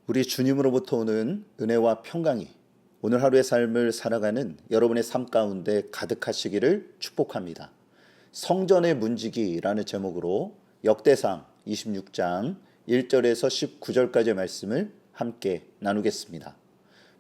우리 주님으로부터 오는 은혜와 평강이 오늘 하루의 삶을 살아가는 여러분의 삶 가운데 가득하시기를 축복합니다. 성전의 문지기라는 제목으로 역대상 26장 1절에서 19절까지의 말씀을 함께 나누겠습니다.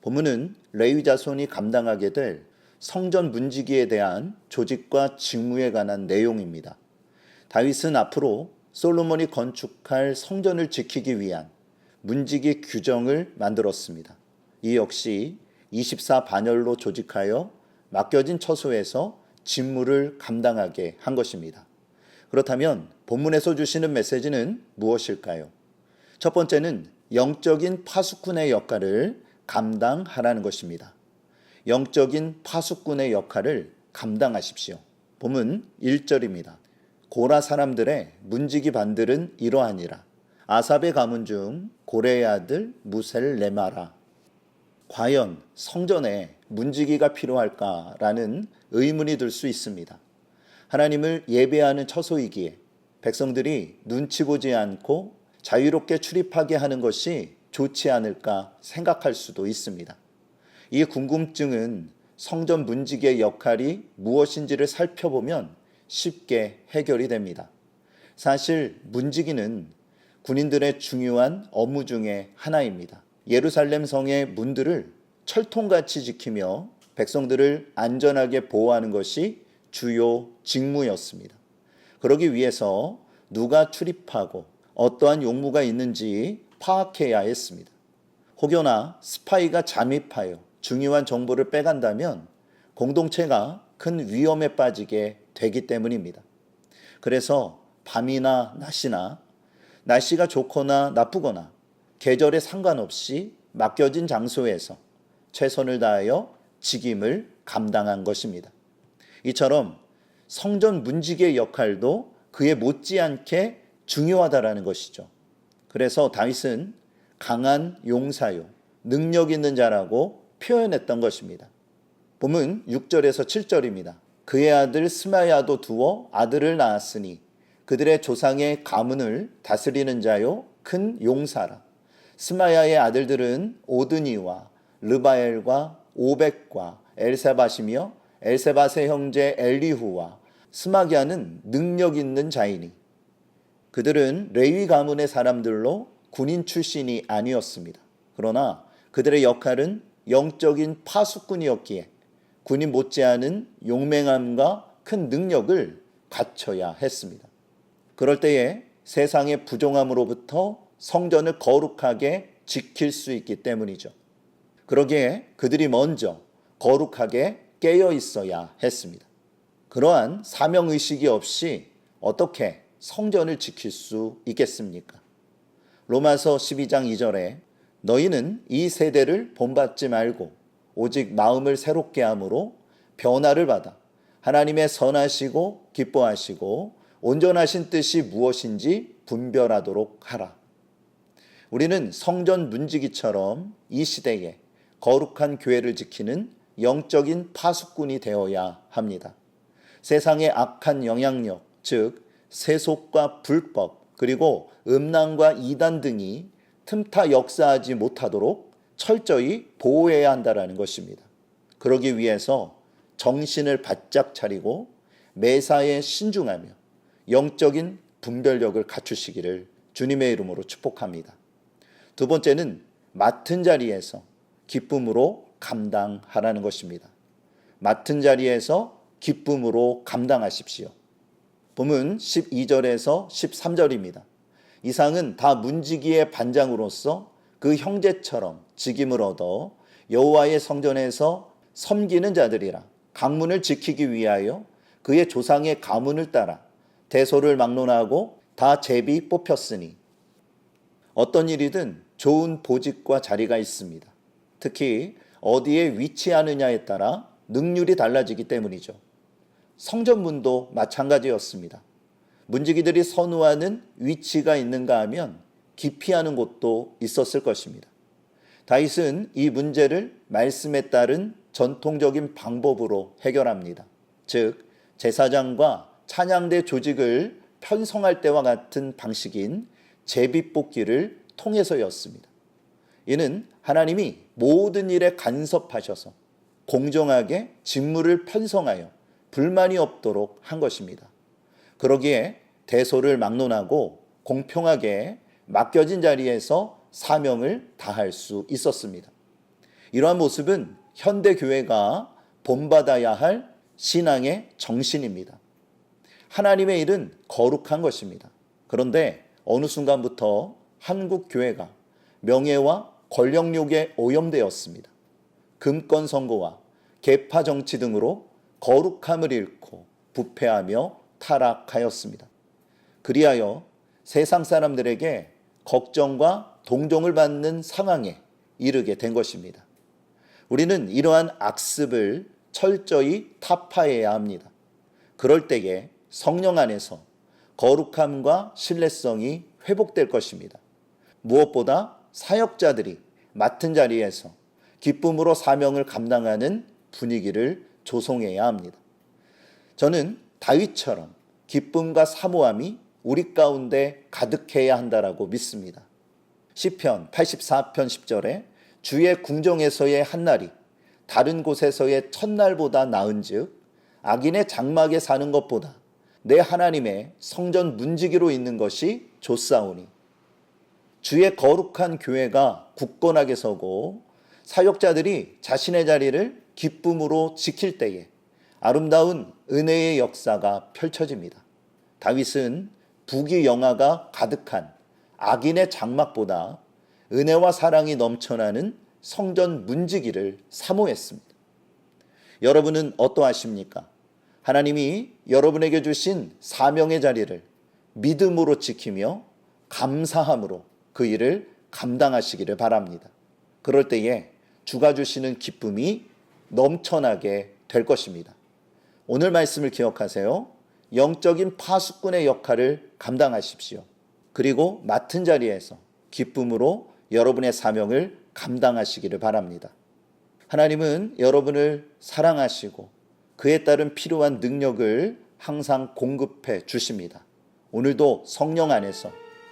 본문은 레위 자손이 감당하게 될 성전 문지기에 대한 조직과 직무에 관한 내용입니다. 다윗은 앞으로 솔로몬이 건축할 성전을 지키기 위한 문지기 규정을 만들었습니다. 이 역시 24반열로 조직하여 맡겨진 처소에서 직무를 감당하게 한 것입니다. 그렇다면 본문에서 주시는 메시지는 무엇일까요? 첫 번째는 영적인 파수꾼의 역할을 감당하라는 것입니다. 영적인 파수꾼의 역할을 감당하십시오. 본문 1절입니다. 고라 사람들의 문지기 반들은 이러하니라. 아삽의 가문 중 고레의 아들 무셀레마라. 과연 성전에 문지기가 필요할까라는 의문이 들 수 있습니다. 하나님을 예배하는 처소이기에 백성들이 눈치 보지 않고 자유롭게 출입하게 하는 것이 좋지 않을까 생각할 수도 있습니다. 이 궁금증은 성전 문지기의 역할이 무엇인지를 살펴보면 쉽게 해결이 됩니다. 사실 문지기는 군인들의 중요한 업무 중에 하나입니다. 예루살렘 성의 문들을 철통같이 지키며 백성들을 안전하게 보호하는 것이 주요 직무였습니다. 그러기 위해서 누가 출입하고 어떠한 용무가 있는지 파악해야 했습니다. 혹여나 스파이가 잠입하여 중요한 정보를 빼간다면 공동체가 큰 위험에 빠지게 되기 때문입니다. 그래서 밤이나 낮이나 날씨가 좋거나 나쁘거나 계절에 상관없이 맡겨진 장소에서 최선을 다하여 직임을 감당한 것입니다. 이처럼 성전 문지기의 역할도 그에 못지않게 중요하다라는 것이죠. 그래서 다윗은 강한 용사요, 능력 있는 자라고 표현했던 것입니다. 본문 6절에서 7절입니다. 그의 아들 스마야도 두어 아들을 낳았으니 그들의 조상의 가문을 다스리는 자요 큰 용사라. 스마야의 아들들은 오드니와 르바엘과 오벡과 엘세밧이며 엘세밧의 형제 엘리후와 스마기아는 능력 있는 자이니 그들은 레위 가문의 사람들로 군인 출신이 아니었습니다. 그러나 그들의 역할은 영적인 파수꾼이었기에 군인 못지않은 용맹함과 큰 능력을 갖춰야 했습니다. 그럴 때에 세상의 부정함으로부터 성전을 거룩하게 지킬 수 있기 때문이죠. 그러기에 그들이 먼저 거룩하게 깨어 있어야 했습니다. 그러한 사명의식이 없이 어떻게 성전을 지킬 수 있겠습니까? 로마서 12장 2절에 너희는 이 세대를 본받지 말고 오직 마음을 새롭게 함으로 변화를 받아 하나님의 선하시고 기뻐하시고 온전하신 뜻이 무엇인지 분별하도록 하라. 우리는 성전 문지기처럼 이 시대에 거룩한 교회를 지키는 영적인 파수꾼이 되어야 합니다. 세상의 악한 영향력, 즉 세속과 불법, 그리고 음란과 이단 등이 틈타 역사하지 못하도록 철저히 보호해야 한다는 것입니다. 그러기 위해서 정신을 바짝 차리고 매사에 신중하며 영적인 분별력을 갖추시기를 주님의 이름으로 축복합니다. 두 번째는 맡은 자리에서 기쁨으로 감당하라는 것입니다. 맡은 자리에서 기쁨으로 감당하십시오. 본문 12절에서 13절입니다. 이상은 다 문지기의 반장으로서 그 형제처럼 직임을 얻어 여호와의 성전에서 섬기는 자들이라 강문을 지키기 위하여 그의 조상의 가문을 따라 대소를 막론하고 다 제비 뽑혔으니 어떤 일이든 좋은 보직과 자리가 있습니다. 특히 어디에 위치하느냐에 따라 능률이 달라지기 때문이죠. 성전문도 마찬가지였습니다. 문지기들이 선호하는 위치가 있는가 하면 기피하는 곳도 있었을 것입니다. 다윗은 이 문제를 말씀에 따른 전통적인 방법으로 해결합니다. 즉 제사장과 찬양대 조직을 편성할 때와 같은 방식인 제비뽑기를 통해서였습니다. 이는 하나님이 모든 일에 간섭하셔서 공정하게 직무를 편성하여 불만이 없도록 한 것입니다. 그러기에 대소를 막론하고 공평하게 맡겨진 자리에서 사명을 다할 수 있었습니다. 이러한 모습은 현대 교회가 본받아야 할 신앙의 정신입니다. 하나님의 일은 거룩한 것입니다. 그런데 어느 순간부터 한국 교회가 명예와 권력욕에 오염되었습니다. 금권 선거와 계파 정치 등으로 거룩함을 잃고 부패하며 타락하였습니다. 그리하여 세상 사람들에게 걱정과 동정을 받는 상황에 이르게 된 것입니다. 우리는 이러한 악습을 철저히 타파해야 합니다. 그럴 때에 성령 안에서 거룩함과 신뢰성이 회복될 것입니다. 무엇보다 사역자들이 맡은 자리에서 기쁨으로 사명을 감당하는 분위기를 조성해야 합니다. 저는 다윗처럼 기쁨과 사모함이 우리 가운데 가득해야 한다라고 믿습니다. 시편 84편 10절에 주의 궁정에서의 한날이 다른 곳에서의 첫날보다 나은즉 악인의 장막에 사는 것보다 내 하나님의 성전 문지기로 있는 것이 좋사오니. 주의 거룩한 교회가 굳건하게 서고 사역자들이 자신의 자리를 기쁨으로 지킬 때에 아름다운 은혜의 역사가 펼쳐집니다. 다윗은 부귀영화가 가득한 악인의 장막보다 은혜와 사랑이 넘쳐나는 성전 문지기를 사모했습니다. 여러분은 어떠하십니까? 하나님이 여러분에게 주신 사명의 자리를 믿음으로 지키며 감사함으로 그 일을 감당하시기를 바랍니다. 그럴 때에 주가 주시는 기쁨이 넘쳐나게 될 것입니다. 오늘 말씀을 기억하세요. 영적인 파수꾼의 역할을 감당하십시오. 그리고 맡은 자리에서 기쁨으로 여러분의 사명을 감당하시기를 바랍니다. 하나님은 여러분을 사랑하시고 그에 따른 필요한 능력을 항상 공급해 주십니다. 오늘도 성령 안에서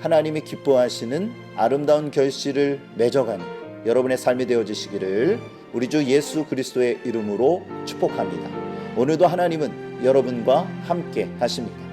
하나님이 기뻐하시는 아름다운 결실을 맺어가는 여러분의 삶이 되어지시기를 우리 주 예수 그리스도의 이름으로 축복합니다. 오늘도 하나님은 여러분과 함께 하십니다.